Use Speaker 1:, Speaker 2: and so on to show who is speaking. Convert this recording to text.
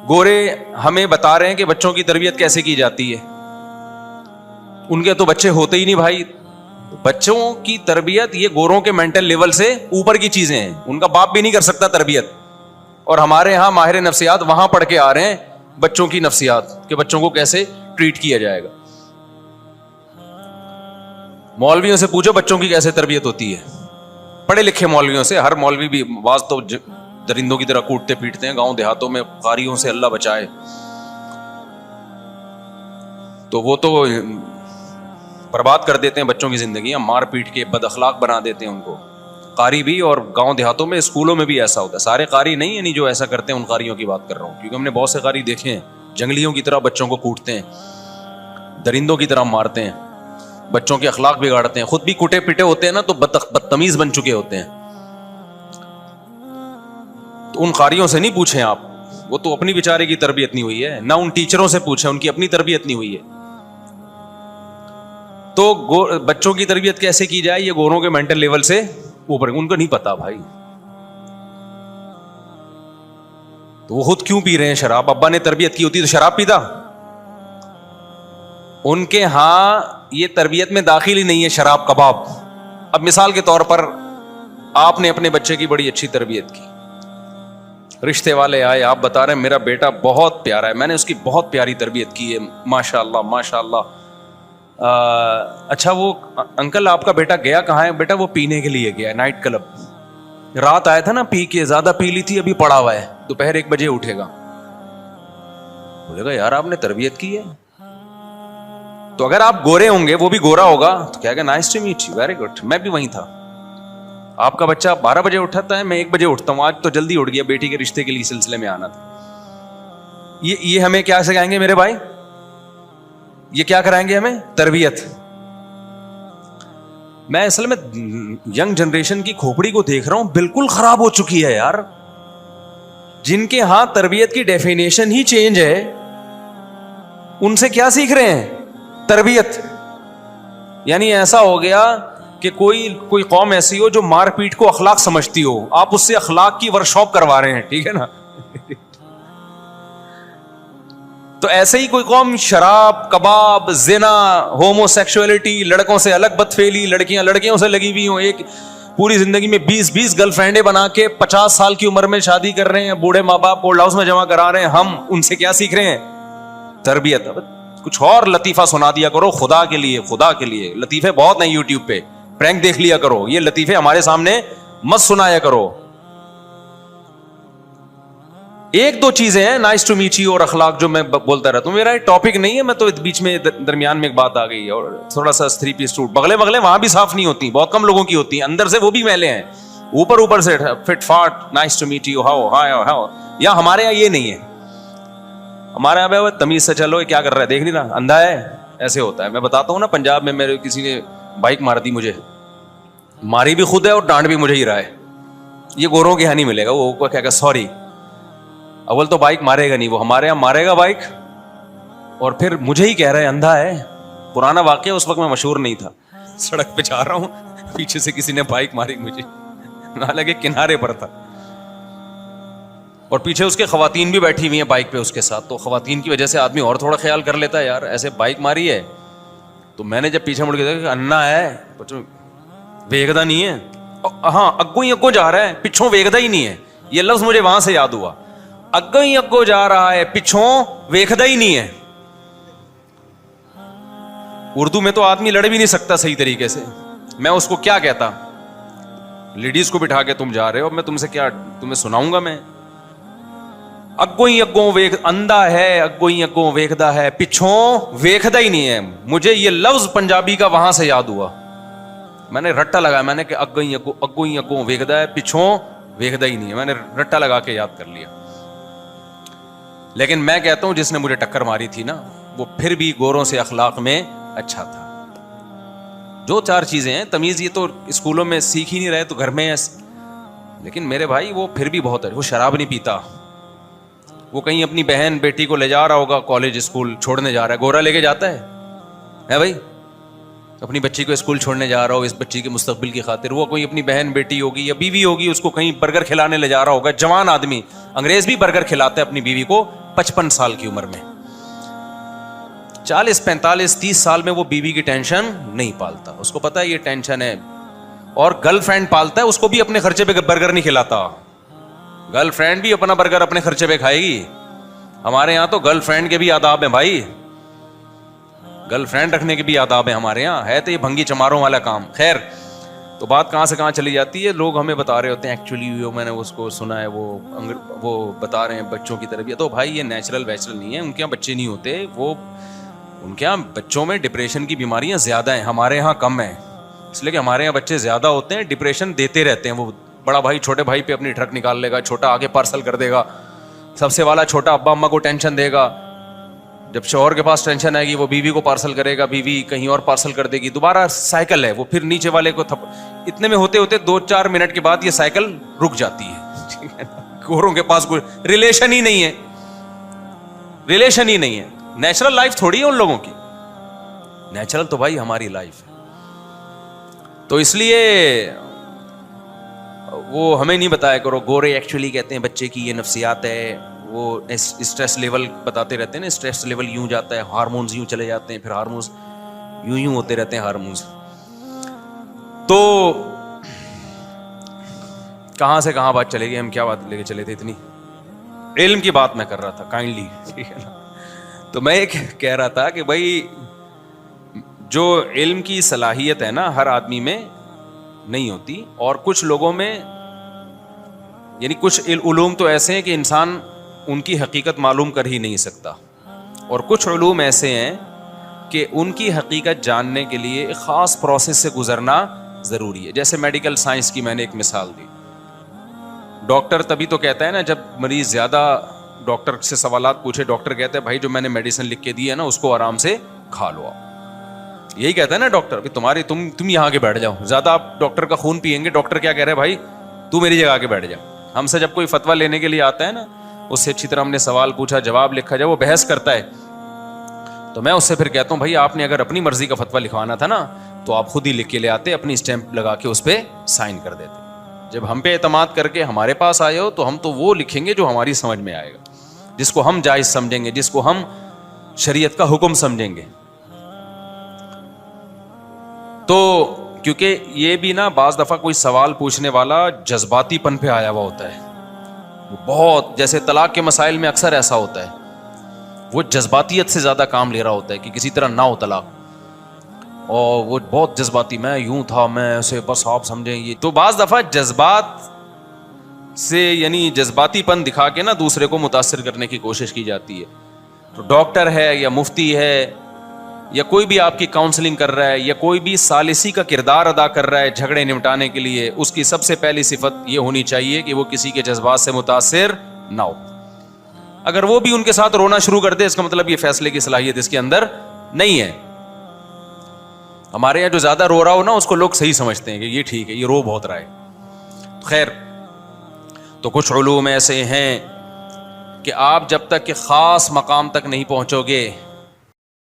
Speaker 1: گورے ہمیں بتا رہے ہیں کہ بچوں کی تربیت کیسے کی جاتی ہے. ان کے تو بچے ہوتے ہی نہیں بھائی. بچوں کی تربیت یہ گوروں کے مینٹل لیول سے اوپر کی چیزیں ہیں. ان کا باپ بھی نہیں کر سکتا تربیت. اور ہمارے یہاں ماہر نفسیات وہاں پڑھ کے آ رہے ہیں بچوں کی نفسیات کہ بچوں کو کیسے ٹریٹ کیا جائے گا. مولویوں سے پوچھو بچوں کی کیسے تربیت ہوتی ہے. پڑھے لکھے مولویوں سے. ہر مولوی بھی بعض تو درندوں کی طرح کوٹتے پیٹتے ہیں گاؤں دیہاتوں میں. قاریوں سے اللہ بچائے. تو وہ تو برباد کر دیتے ہیں بچوں کی زندگیاں, مار پیٹ کے بد اخلاق بنا دیتے ہیں ان کو. قاری بھی, اور گاؤں دیہاتوں میں اسکولوں میں بھی ایسا ہوتا ہے. سارے قاری نہیں, یعنی جو ایسا کرتے ہیں ان قاریوں کی بات کر رہا ہوں, کیونکہ ہم نے بہت سے قاری دیکھے ہیں جنگلیوں کی طرح بچوں کو کوٹتے ہیں, درندوں کی طرح مارتے ہیں, بچوں کے اخلاق بگاڑتے ہیں. خود بھی کوٹے پیٹے ہوتے ہیں نا, تو بدتمیز بن چکے ہوتے ہیں. تو ان قاریوں سے نہیں پوچھیں آپ, وہ تو اپنی بیچارے کی تربیت نہیں ہوئی ہے. نہ ان ٹیچروں سے پوچھیں, ان کی اپنی تربیت نہیں ہوئی ہے. تو بچوں کی تربیت کیسے کی جائے یہ گوروں کے مینٹل لیول سے اوپر, ان کو نہیں پتا بھائی. تو وہ خود کیوں پی رہے ہیں شراب؟ ابا نے تربیت کی ہوتی تو شراب پیتا. ان کے ہاں یہ تربیت میں داخل ہی نہیں ہے شراب کباب. اب مثال کے طور پر آپ نے اپنے بچے کی بڑی اچھی تربیت کی, رشتے والے آئے, آپ بتا رہے ہیں میرا بیٹا بہت پیارا ہے, میں نے اس کی بہت پیاری تربیت کی ہے, ماشاء اللہ ماشاء اللہ. اچھا وہ انکل آپ کا بیٹا گیا کہاں ہے؟ بیٹا وہ پینے کے لیے گیا نائٹ کلب. رات آیا تھا نا, پی کے زیادہ پی لی تھی, ابھی پڑا ہوا ہے, دوپہر 1 بجے اٹھے گا. بولے گا یار آپ نے تربیت کی ہے. تو اگر آپ گورے ہوں گے, وہ بھی گورا ہوگا, تو کہے گا nice to meet you, very good, میں بھی وہیں تھا. آپ کا بچہ 12 بجے اٹھتا ہے, میں 1 بجے اٹھتا ہوں, آج تو جلدی اٹھ گیا, بیٹی کے رشتے کے لیے سلسلے میں آنا تھا. یہ ہمیں کیا سکھائیں گے میرے بھائی؟ یہ کیا کرائیں گے ہمیں؟ تربیت. میں اصل میں ینگ جنریشن کی کھوپڑی کو دیکھ رہا ہوں, بالکل خراب ہو چکی ہے یار. جن کے ہاں تربیت کی ڈیفینیشن ہی چینج ہے, ان سے کیا سیکھ رہے ہیں؟ تربیت. یعنی ایسا ہو گیا کہ کوئی قوم ایسی ہو جو مار پیٹ کو اخلاق سمجھتی ہو, آپ اس سے اخلاق کی ورکشاپ کروا رہے ہیں, ٹھیک ہے نا. تو ایسے ہی کوئی قوم شراب, کباب, زنا, ہومو سیکشولیٹی, لڑکوں سے الگ بدفعلی, لڑکیاں لڑکیوں سے لگی ہوئی ہوں, ایک پوری زندگی میں 20 گرل فرینڈیں بنا کے 50 سال کی عمر میں شادی کر رہے ہیں, بوڑھے ماں باپ کو اولڈ ہاؤس میں جمع کرا رہے ہیں. ہم ان سے کیا سیکھ رہے ہیں؟ تربیت. کچھ اور لطیفہ سنا دیا کرو خدا کے لیے, خدا کے لیے. لطیفے بہت ہیں یوٹیوب پہ, پرینک دیکھ لیا کرو, یہ لطیفے ہمارے سامنے مت سنایا کرو. 1-2 چیزیں ہیں, نائس ٹو میٹ یو اور اخلاق, جو میں بولتا رہتا ہوں. میرا ٹاپک نہیں ہے, میں تو بیچ میں درمیان میں ایک بات آ گئی. اور تھوڑا سا 3 پیس سوٹ, بغلے وہاں بھی صاف نہیں ہوتی, بہت کم لوگوں کی ہوتی ہیں, اندر سے وہ بھی میلے ہیں, اوپر سے فٹ فاٹ, nice to meet you, how. یا ہمارے یہاں یہ نہیں ہے. ہمارے یہاں تمیز سے چلو, کیا کر رہا ہے دیکھ نہیں رہا, اندھا ہے, ایسے ہوتا ہے. میں بتاتا ہوں نا, پنجاب میں میرے کسی نے بائک مار دی, مجھے ماری بھی خود ہے اور ڈانٹ بھی مجھے ہی رہا ہے. یہ گوروں کے یہاں نہیں ملے گا. وہ کیا کہ سوری, اول تو بائک مارے گا نہیں, وہ ہمارے یہاں مارے گا بائک, اور پھر مجھے ہی کہہ رہا ہے اندھا ہے. پرانا واقعہ, اس وقت میں مشہور نہیں تھا, سڑک پہ جا رہا ہوں, پیچھے سے کسی نے بائک ماری مجھے, حالانکہ کنارے پر تھا, اور پیچھے اس کے خواتین بھی بیٹھی ہوئی ہیں بائک پہ اس کے ساتھ. تو خواتین کی وجہ سے آدمی اور تھوڑا خیال کر لیتا ہے, یار ایسے بائک ماری ہے. تو میں نے جب پیچھے مڑ کے دیکھا, انا ہے, ویگدا نہیں ہے, ہاں اگوں جا رہا ہے, پچھوں ویگدا ہی نہیں ہے. یہ لفظ مجھے وہاں سے یاد ہوا, اگوں جا رہا ہے, پچھوں ویکھدا ہی نہیں ہے. اردو میں تو آدمی لڑ بھی نہیں سکتا صحیح طریقے سے. میں اس کو کیا کہتا, لیڈیز کو بٹھا کے تم جا رہے ہو, میں تم سے کیا تمہیں سناؤں گا میں. اگوں اندھا ہے, اگوں ویکھدا ہے, پچھوں ویکھدا ہی نہیں ہے. مجھے یہ لفظ پنجابی کا وہاں سے یاد ہوا, میں نے رٹا لگایا, میں نے کہ اگوں ویکھدا ہے, پچھوں ویکھدا ہی نہیں ہے. میں نے رٹا لگا کے یاد کر لیا. لیکن میں کہتا ہوں جس نے مجھے ٹکر ماری تھی نا, وہ پھر بھی گوروں سے اخلاق میں اچھا تھا. جو 4 چیزیں ہیں, تمیز یہ تو اسکولوں میں سیکھ ہی نہیں رہے, تو گھر میں ہے. لیکن میرے بھائی وہ پھر بھی بہت ہے. وہ شراب نہیں پیتا, وہ کہیں اپنی بہن بیٹی کو لے جا رہا ہوگا کالج اسکول چھوڑنے جا رہا ہے, گورا لے کے جاتا ہے بھائی, اپنی بچی کو اسکول چھوڑنے جا رہا ہو اس بچی کے مستقبل کی خاطر. وہ کوئی اپنی بہن بیٹی ہوگی یا بیوی ہوگی, اس کو کہیں برگر کھلانے لے جا رہا ہوگا. جوان آدمی, انگریز بھی برگر کھلاتا ہے اپنی بیوی کو, 55 سال کی عمر میں. 40 45 30 سال میں وہ بیوی کی ٹینشن نہیں پالتا, اس کو پتا ہے یہ ٹینشن ہے. اور گرل فرینڈ پالتا ہے, اس کو بھی اپنے خرچے پہ برگر نہیں کھلاتا. گرل فرینڈ بھی اپنا برگر اپنے خرچے پہ کھائے گی. ہمارے یہاں تو گرل فرینڈ کے بھی آداب ہیں بھائی, گرل فرینڈ رکھنے کے بھی آداب ہیں ہمارے یہاں. ہے تو یہ بھنگی چماروں والا کام. خیر, تو بات کہاں سے کہاں چلی جاتی ہے. لوگ ہمیں بتا رہے ہوتے ہیں ایکچولی, میں نے اس کو سنا ہے, وہ بتا رہے ہیں بچوں کی تربیت. تو بھائی یہ نیچرل ویچرل نہیں ہے, ان کے یہاں بچے نہیں ہوتے. وہ ان کے یہاں بچوں میں ڈپریشن کی بیماریاں زیادہ ہیں, ہمارے یہاں کم ہیں. اس لیے کہ ہمارے یہاں بچے زیادہ ہوتے ہیں, ڈپریشن دیتے رہتے ہیں. وہ بڑا بھائی چھوٹے بھائی پہ اپنی ٹرک نکال لے گا, چھوٹا آگے پارسل کر دے گا, سب سے والا چھوٹا ابا اماں کو ٹینشن دے گا. جب شوہر کے پاس ٹینشن آئے گی وہ بیوی کو پارسل کرے گا, بیوی کہیں اور پارسل کر دے گی. دوبارہ سائیکل ہے, وہ پھر نیچے والے کو اتنے میں ہوتے ہوتے 2-4 منٹ کے بعد یہ سائیکل رک جاتی ہے. گوروں کے پاس کوئی ریلیشن ہی نہیں ہے, ریلیشن ہی نہیں ہے. نیچرل لائف تھوڑی ہے ان لوگوں کی, نیچرل تو بھائی ہماری لائف ہے. تو اس لیے وہ ہمیں نہیں بتایا کرو. گورے ایکچولی کہتے ہیں بچے کی یہ نفسیات ہے, وہ اسٹریس لیول بتاتے رہتے ہیں نا, اسٹریس لیول یوں جاتا ہے, ہارمونز یوں چلے جاتے ہیں, پھر ہارمونز یوں ہوتے رہتے ہیں ہارمونز. تو کہاں سے کہاں بات چلے گی, ہم کیا بات لے کے چلے تھے اتنی, علم کی بات میں کر رہا تھا کائنڈلی, ٹھیک ہے نا. تو میں ایک کہہ رہا تھا کہ بھائی جو علم کی صلاحیت ہے نا ہر آدمی میں نہیں ہوتی, اور کچھ لوگوں میں, یعنی کچھ علوم تو ایسے ہیں کہ انسان ان کی حقیقت معلوم کر ہی نہیں سکتا, اور کچھ علوم ایسے ہیں کہ ان کی حقیقت جاننے کے لیے ایک خاص پروسیس سے گزرنا ضروری ہے. جیسے میڈیکل سائنس کی میں نے ایک مثال دی. ڈاکٹر تبھی تو کہتا ہے نا جب مریض زیادہ ڈاکٹر سے سوالات پوچھے, ڈاکٹر کہتا ہے بھائی جو میں نے میڈیسن لکھ کے دی ہے نا اس کو آرام سے کھا لو. یہی کہتا ہے نا ڈاکٹر, کہ تمہاری تم یہاں کے بیٹھ جاؤ, زیادہ آپ ڈاکٹر کا خون پیئیں گے. ڈاکٹر کیا کہہ رہے ہیں, بھائی تو میری جگہ کے بیٹھ جا. ہم سے جب کوئی فتویٰ لینے کے لیے آتا ہے نا, اس سے اچھی طرح ہم نے سوال پوچھا, جواب لکھا, جب وہ بحث کرتا ہے تو میں اس سے پھر کہتا ہوں بھائی آپ نے اگر اپنی مرضی کا فتویٰ لکھوانا تھا نا تو آپ خود ہی لکھ کے لے آتے, اپنی اسٹیمپ لگا کے اس پہ سائن کر دیتے. جب ہم پہ اعتماد کر کے ہمارے پاس آئے ہو تو ہم تو وہ لکھیں گے جو ہماری سمجھ میں آئے گا, جس کو ہم جائز سمجھیں گے, جس کو ہم شریعت کا حکم سمجھیں گے. تو کیونکہ یہ بھی نا بعض دفعہ کوئی سوال پوچھنے والا جذباتی پن پہ آیا ہوا ہوتا ہے, وہ بہت, جیسے طلاق کے مسائل میں اکثر ایسا ہوتا ہے, وہ جذباتیت سے زیادہ کام لے رہا ہوتا ہے کہ کسی طرح نہ ہو طلاق, اور وہ بہت جذباتی, میں یوں تھا, میں ایسے, بس آپ سمجھیں یہ. تو بعض دفعہ جذبات سے, یعنی جذباتی پن دکھا کے نا دوسرے کو متاثر کرنے کی کوشش کی جاتی ہے. تو ڈاکٹر ہے یا مفتی ہے یا کوئی بھی آپ کی کاؤنسلنگ کر رہا ہے یا کوئی بھی ثالثی کا کردار ادا کر رہا ہے جھگڑے نمٹانے کے لیے, اس کی سب سے پہلی صفت یہ ہونی چاہیے کہ وہ کسی کے جذبات سے متاثر نہ ہو. اگر وہ بھی ان کے ساتھ رونا شروع کر دے, اس کا مطلب یہ فیصلے کی صلاحیت اس کے اندر نہیں ہے. ہمارے یہاں جو زیادہ رو رہا ہو نا اس کو لوگ صحیح سمجھتے ہیں کہ یہ ٹھیک ہے, یہ رو بہت رہا ہے. خیر, تو کچھ علوم ایسے ہیں کہ آپ جب تک کہ خاص مقام تک نہیں پہنچو گے